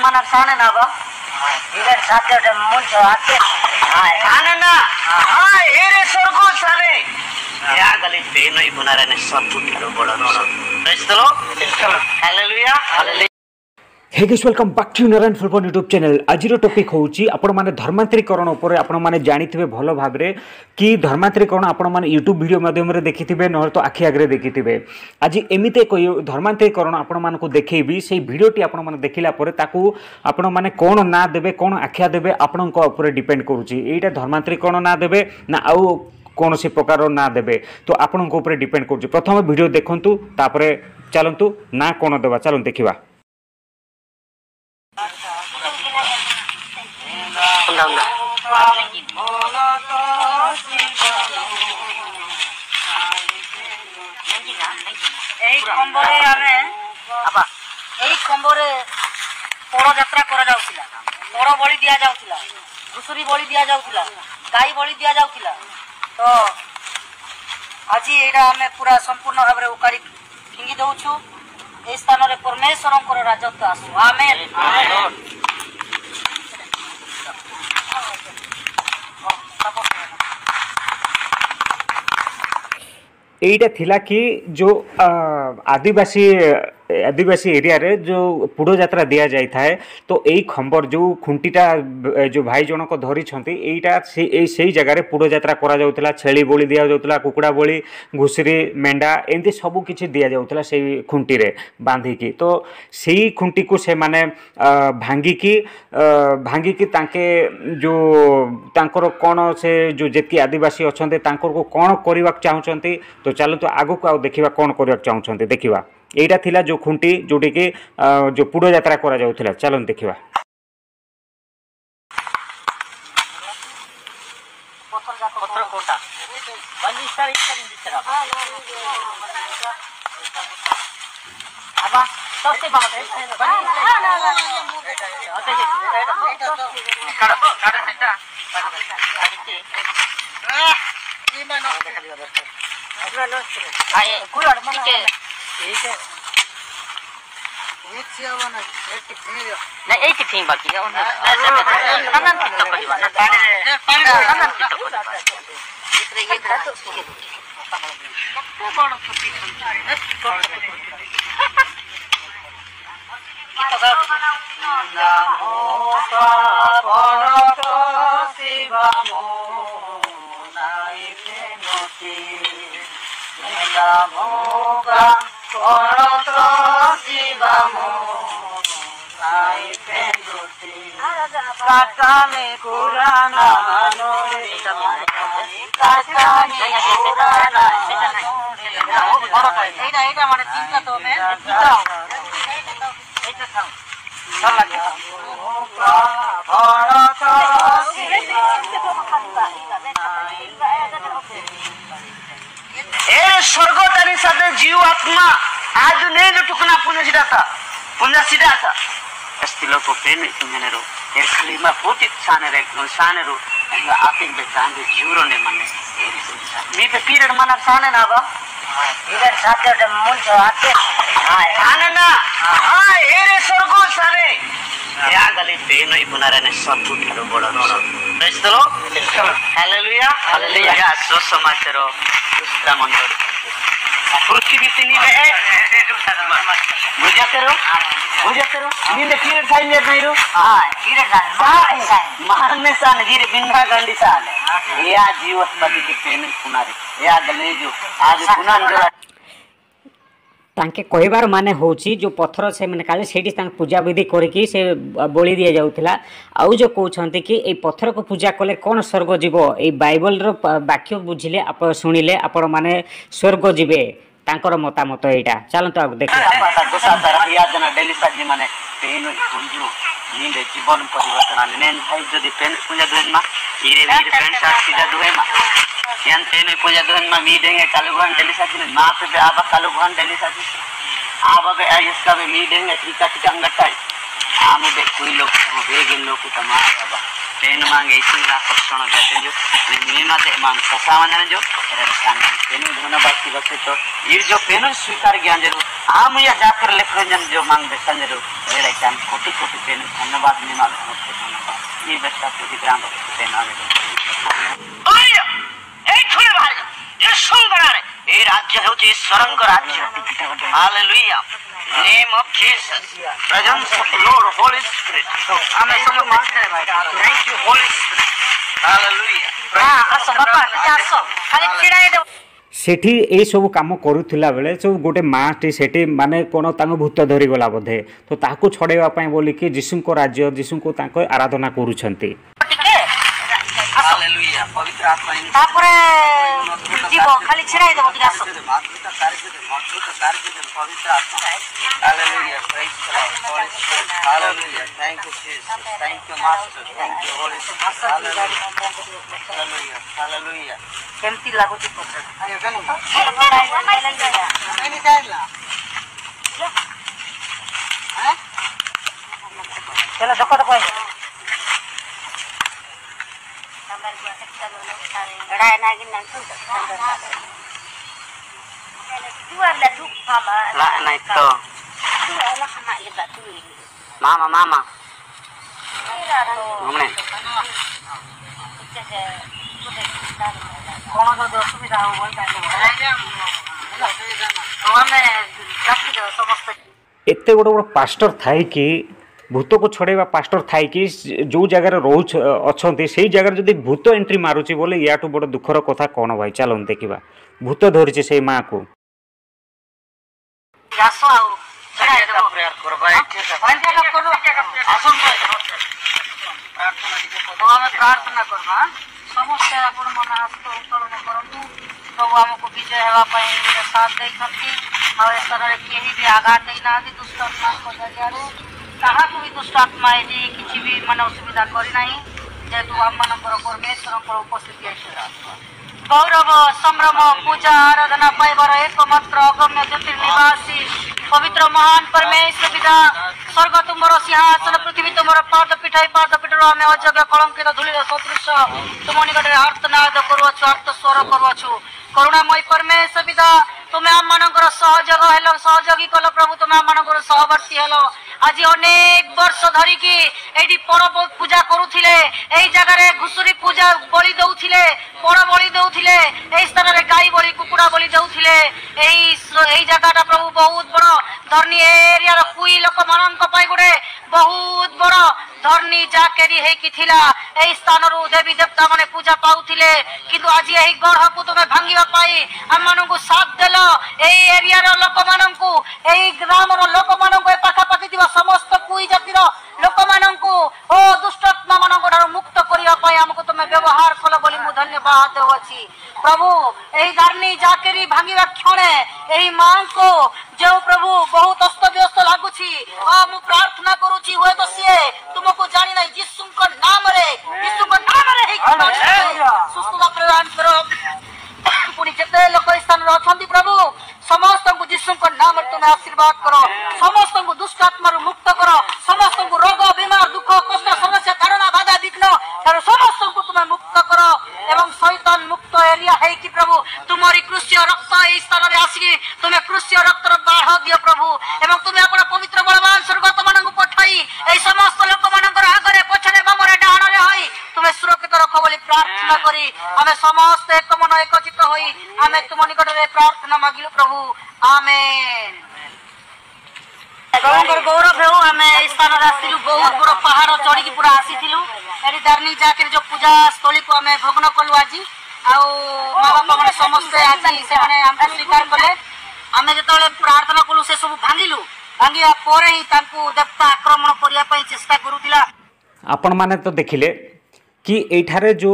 Mana sana na ba? Ilan sate ada munco ate. Sana na. Ere sorgo sare. Ya gali beno ibunara ne सब पुटलो बडो न. Praise the Lord. Hallelujah. Hallelujah. Hey guys welcome back to Narayan Phulban YouTube channel. आज topic होची आपण माने धर्मांतरीकरण ऊपर आपण माने जानिथिबे भलो भाबरे कि धर्मांतरीकरण आपण माने यूट्यूब वीडियो माध्यम रे देखिथिबे न तो आखि आगरे देखिथिबे। आज एमिते कोई धर्मांतरीकरण आपण मानकु देखैबी सेही वीडियोटी आपण माने देखिला परे ताकू आपण माने कोन ना देबे कोन आख्या देबे आपनक ऊपर डिपेंड करूची। एटा धर्मांतरीकरण ना देबे ना आउ कौन सी प्रकार ना देबे तो आपण ऊपर डिपेंड करूची। प्रथम वीडियो देखंतु तापरे चलंतु ना कोन देबा चलन देखिबा। पड़ यात्रा करा जाउतिला पड़ बलि दिया जाउतिला घुसुरी बलि दिया जाउतिला गाई बलि दिया जाउतिला तो आज एटा हमें पूरा संपूर्ण भाव रे उकारी फिंगी दउछु। ए स्थान रे परमेश्वरंकर राजत्व आसु। आमेन एटा थिला कि जो आदिवासी एरिया रे जो पुड़ो यात्रा दिया जाय थाए तो एई खंबर जो खुंटीटा जो भाई जनक धरी छंती एटा सेई जगह रे पुड़ो यात्रा करा जाउतला। छेली बोली दिया जाउतला कुकुड़ा बोली घुसरी मेंढा एंती सब किछि दिया जाउतला सेई खुंटी रे बांधी की। तो सेई खुंटी को से माने भांगी की तांके जो तांकर कोन से जो जेती आदिवासी अछंते तांकर को कोन करबा चाहउछंती तो चलो तो आगु को आ देखिबा कोन करबा चाहउछंती देखिबा। एटा थिला जो खुंटी जोटी के जो पुड़ो यात्रा करा जाउथिला चलन देखिबा। पत्थर कोटा बंदी सारी दिसरा आबा सबसे बात है स्वर्गतानी साथे जीव आत्मा आज नहीं जो टुकना पुण्य सीधा था स्थिलो को पेन तुमने रो एक खाली में फूटी साने रो आपे बेचांदे जीवरो ने मने मी पे पीरियड मना साने ना बा इधर साथे द मुंचो आते साने ना एरे स्वर्गो सारे या गली पेन इबुनारे ने सब फूटलो बडो न praise the Lord hallelujah hallelujah सुसमाचार सुस्ता मंडल पृथ्वी तिनी है बुझाते रो नींद पीरियड साइन नहीं रो पीरियड साइन मारने सान जीरे बिंदा गंडी सान या जीवत्पति के पेन पुनारे या गले जो आज पुनान तांके कहबार माने होची जो पत्थर से मैंने काले सेठी तांके पूजा विधि करके से बोली दिया जाउथिला। आउ जो कहउछंती कि ए पत्थर को पूजा कले कोन स्वर्ग जीवो ए बाइबल रो वाक्य बुझिले आप सुनिले आपण माने स्वर्ग जीवे तांकर मतामत एटा चलन तो देख डेली साजी माने पेन कुंजु नींद जीवन परिवर्तन नेन भाई जदी पेन पूजा दुन मा इरे पेन साथ सीधा दुहे मा यान पेन पूजा दुन मा मी देंगे कालु भगवान डेली साजी मा पे आबा कालु भगवान डेली साजी आबा बे इसका भी मी देंगे टिका टिका अंगटाई आमे दे कोई लोग बेगे लोग तमारा बाबा पेन मांगे इसी आकर्षण जाते जो मिलना दे मांग ससा माने जो पेन धन्यवाद की बसे तो ये जो पेन स्वीकार ज्ञान जरूर हम या जाकर लेखन जो मांग बेसन जरूर एड़ा जान कोटि कोटि पेन धन्यवाद निमा धन्यवाद ये बेटा पूरी ग्राम पेन आवे ओय ए थोड़े बाहर ये सुन बना रे ए राज्य होती स्वर्ग राज्य hallelujah name of Jesus presence of Lord Holy Spirit हमें सब मानते हैं भाई thank you Holy Spirit hallelujah हां आसो बाबा आसो खाली छिड़ाई दो सेठी ए सब काम करूला बेले सब गोटे माटी सेठी माने कोन तांको भूत धरी गला बोधे तो ताको छड़ेवा पई बोली कि यीशु को राज्य यीशु को तांको आराधना करूछंती हालेलुया पवित्र आत्मा तापरे जीवो खाली छिड़ाई दो कि आसो पवित्र आत्मा hallelujah praise the Lord hallelujah thank you Jesus thank you master thank you Holi hallelujah hallelujah केमती लागुची पत्र चलो देखो तो लड़ाई ना गिन ना ला नहीं तो मामा मामा हमने कौन जो असुविधा हो वही हमें रखी दो समस्त एते गोटे गोटे पास्टर थाई कि भूत को छड़ेवा पास्टर थाई कि जो जगह रोच अच्छा से जगह जब भूत एंट्री मारुची बोले या बड़ दुखर कथा कौन भाई चलो देखा भूत धरी से माँ को आसो आओ चढ़ाई दो प्रेयर करबा प्रार्थना करबा समस्त आपण मन हस्त उत्तोलन करंतु प्रभु हमको विजय हेवा पई साथ देई छथि और तरह केही भी आघात देई ना दि दुष्ट आत्मा को जरियारे ताहा को भी दुष्ट आत्मा जी किछि भी मन असुविधा करी नाही जेतु हम मनकर परमेश्वर उपस्थिति आइछरा गौरव संभ्रम पूजा आराधना पाइबार एकमात्र अगम्य ज्योतिर्निवासी पवित्र महान परमेश्वर पिता स्वर्ग तुमर सिंहासन पृथ्वी तुमर पादपीठ आम अयोग्य कलंकित धूल सदृश तुम निकट आर्तनाद करुछु आर्त स्वर करुछु करुणामय परमेश्वर पिता तुम्हें आम मनकर सहयोग हेल सहयोगी कल प्रभु तुम्हें आम मनकर सहवर्ती हेल आज अनेक वर्ष धरिकी एटी परब पूजा करुथिले एई जगह घुसुरी पूजा बलि दउथिले पड़ बलि दउथिले एई स्थान रे गाई बलि कुकुड़ा बलि दउथिले एई जगहटा प्रभु बहुत बड़ धरनी एरिया रो कुई लोक मानक पई गुडे बहुत बड़ धरनी जाकेरी हेकी थिला एई स्थान रो देवी देवता माने पूजा पाउथिले किंतु आज एई गढ़ को तुमे भांगिबा पाई हम मानकु साथ देलो एई एरिया रो लोक मानकु एई ग्राम रो लोक मानकु ए पाखा पाखी दिवा समस्त कुई जातिर लोक मानकु ओ दुष्टात्मा मानकु ठार मुक्त करिया पाई हमकु तुमे व्यवहार कलो बोली मु धन्यवाद देउछि प्रभु एई धरनी जाकेरी भांगिबा क्षणे एई मां को जो प्रभु बहुत अस्त व्यस्त लागुछि आ मु प्रार्थना करूछि होय तो सिए तुमको जानि नै यीशु को नाम रे सुस्थता प्रदान करो पुनी जते लोक स्थान रे अछंती प्रभु समस्त को यीशु को नाम रे तुम आशीर्वाद करो समस्त को दुष्ट आत्मा रो मुक्त करो समस्त को रोग बीमार दुख कष्ट समस्या कारण बाधा विघ्न तार समस्त को तुम मुक्त करो एवं शैतान मुक्त एरिया है कि प्रभु तुम्हारी क्रूसीय रक्त ए स्थान रे आसी तुम क्रूसीय रक्त रो बाढ़ दियो प्रभु एवं तुम अपन पवित्र बलवान स्वर्गदूत मानन को पठाई ए समस्त लोक मानकर आगरे पछरे बामरे डाहण रे होई तुम सुरक्षित रखो बोली प्रार्थना करी हमें समस्त एक मन एकचित होई हमें तुम निकट रे प्रार्थना मागिलु प्रभु आमेन प्रभुଙ୍କର गौरव हेउ हमें स्थान रास्तिलु बहुत बड़ पहाड़ चढ़ी की पूरा आसीथिलु एरी दारनी जाके जो पूजा स्थली को हमें भग्न कलु आजी आउ मां बापा माने समस्त आजी से माने हमको स्वीकार कले हमें जतले प्रार्थना कलु से सब भांगिलु भांगिया परे ही तांकु देवता आक्रमण करिया पई चेष्टा करूतिला आपण माने तो देखिले कि एठारे जो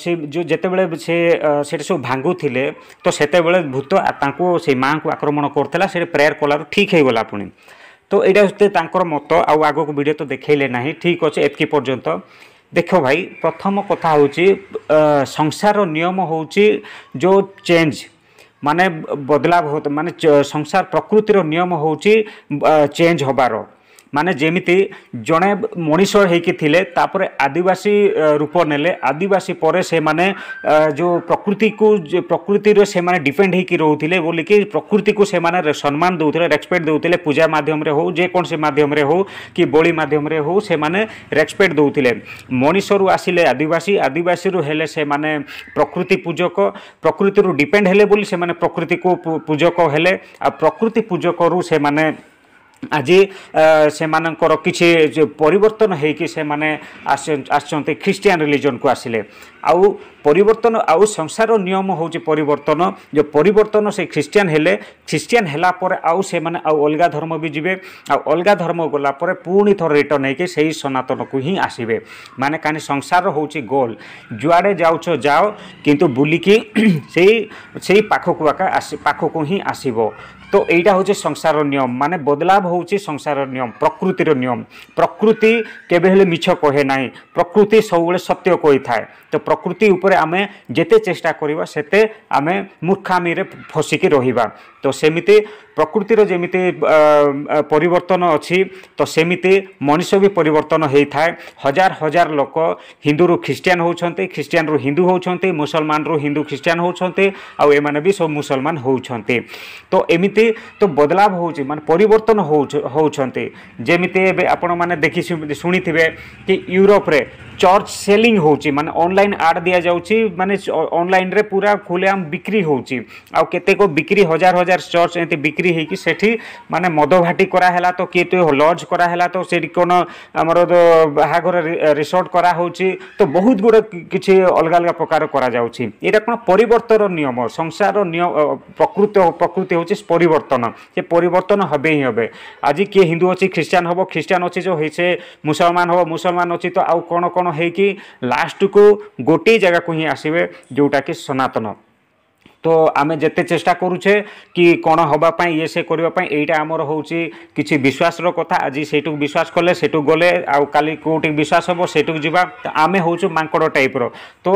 से जो जेते बेले से सब भांगु थिले तो सेते बेले भूत तांको से मां को आक्रमण करथला से प्रेयर कलार ठीक हे गला पुनी तो एटा होते तांकर मत आउ आगो को वीडियो तो देखैले नाही ठीक अछि एतकी पर्यंत देखो भाई प्रथम कथा होची संसार नियम होची जो चेंज माने बदलाव होत माने संसार प्रकृतिर नियम होची चेंज होबार माने जेमिति जड़े मनीष होइकी थिले तापर आदिवासी रूप नेले आदिवासी पर से माने जो प्रकृति से माने डिपेंड होइकी रहउथिले बोली कि प्रकृति को से माने सम्मान दउथिले रेस्पेक्ट दउथिले पूजा माध्यम रे हो जे कोन से माध्यम रे हो कि बोली माध्यम रे हो से माने रेस्पेक्ट दउथिले मनीष रु आसिले आदिवासी आदिवासी रु हेले से माने प्रकृति पूजक प्रकृति रु डिपेंड हेले बोली से माने प्रकृति को पूजक हेले आ प्रकृति पूजक रु से माने आज से मानकर किसी परिवर्तन होइकी से माने आसचंते ख्रिस्टियन रिलीजन को आसिले आउ परिवर्तन आउ संसार नियम होची परिवर्तन जो परिवर्तन से ख्रिस्टियन हेला पर आउ से माने आउ अलगा धर्म भी जिवे आउ अलगा धर्म गला पर पुणी थर रिटर्न होइकी सही सनातन को ही आसिबे माने कानी संसार होची गोल जुआडे जाउछो जाओ किंतु बुलिकी सेही पाखको ही आसिबो तो यहाँ हूँ संसार नियम माने बदलाव होची संसार नियम प्रकृतिर नियम प्रकृति केबे हेले मिछ कहे नाही प्रकृति सबुले सत्य कही थाए तो प्रकृति उपरे आमे जेते चेष्टा करिबा सेते आमे मूर्खामी रे फसिकी रहिबा तो सेमिति प्रकृतिर जेमिति परिवर्तन अछि तो सेमिति मनुष्य भी परिवर्तन होई थाए हजार हजार लोक हिंदू रु ख्रिस्टियन होउछन्ते ख्रिस्टियन रु हिंदू होउछन्ते मुसलमान रु हिंदू ख्रिस्टियन होउछन्ते आ एमाने भी सब मुसलमान होउछन्ते तो एमिति तो बदलाव होउछि माने परिवर्तन होउछन्ते जेमिति एबे आपण माने देखि सुनिथिबे कि यूरोप रे चर्च सेलिंग होउछि माने ऑनलाइन आड दिया जाउछि माने ऑनलाइन रे पूरा खुलेआम बिक्री होउछि आ केते को बिक्री हजार हजार चर्च एते बिक्री हेकि सेठी माने मद भाटी करा हैला तो के तो लॉज करा हैला तो सेठी कोन हमर बाहागर रिसोर्ट करा होउछि तो बहुत गुड किछि अलग अलग प्रकार करा जाउछि एटा कोन परिवर्तन नियम संसार नियम प्रकृति होउछि परिवर्तन से परिवर्तन हबे ही हबे आज के हिंदू अछि ख्रिस्टियन हबो ख्रिस्टियन अछि जो हेसे मुसलमान हबो मुसलमान अछि तो आउ कोन कोन है कि लास्ट को गोटे जगह को ही आसबे जोटा कि सनातन तो आमे जेते चेष्टा करूचे कि कौन हवा पाई ये से करबा पाई एटा हमर होउची किछि विश्वास रो कथा आज सेटु विश्वास कले सेटु गले आ काली कोटी विश्वास हबो सेटु जिबा आमे होउछु मांकड़ टाइप रो तो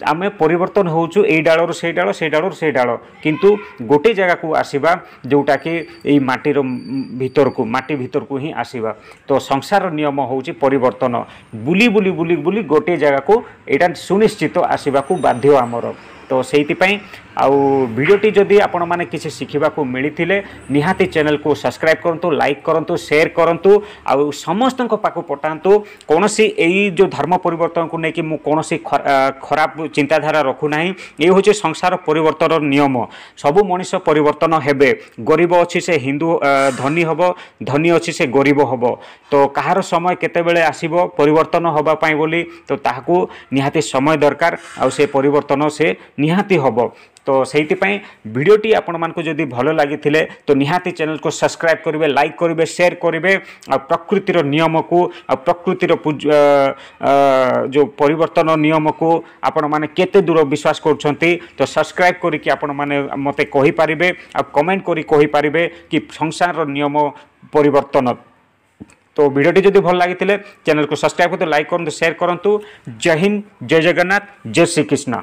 आमे परिवर्तन होउछु ए डाळर से डाळ किंतु गोटे जगह को आसीबा जोटा कि ए माटीर माटी भीतर को ही आसीबा तो संसार नियम होउची परिवर्तन बुली बुली बुली बुली गोटे जगह को एटा सुनिश्चित आसीबा को बाध्य हमर तो सेइतिपई आउ वीडियोटी जदि आपण माने किसी शिखिबा को मिलिथिले निहाती चैनल को सब्सक्राइब करंतु लाइक करंतु शेयर करंतु आउ समस्त को पाको पटांतु कोनोसी एई जो धर्म परिवर्तन को नेकी मु कोनोसी खराब चिंताधारा रखु नाही ए होचे संसार परिवर्तन नियम सबु मनुष्य परिवर्तन हेबे गरीब अछि से हिंदू धनी हबो धनी अछि से गरीब हबो तो कहार समय केते बेले आसीबो परिवर्तन होबा पई बोली तो ताहाकू निहाती समय दरकार आउ से परिवर्तन से निहाती हबो तो सेइतिपई वीडियोटी आपण मानको जदि भलो लागि थिले तो निहाती चैनल को सब्सक्राइब करिवे लाइक करिवे शेयर करिवे आ प्रकृतिर नियम को आ प्रकृतिर जो परिवर्तन नियम को आपण माने केते दूर विश्वास करछंती तो सब्सक्राइब करी कि आपण माने मते कहि पारिबे आ कमेंट करी कहि पारिबे कि संसार नियम परिवर्तन तो वीडियोटी जदि भल लागि थिले चैनल को सब्सक्राइब करते लाइक करंतु शेयर करंतु जय हिंद जय जगन्नाथ जय श्री कृष्ण।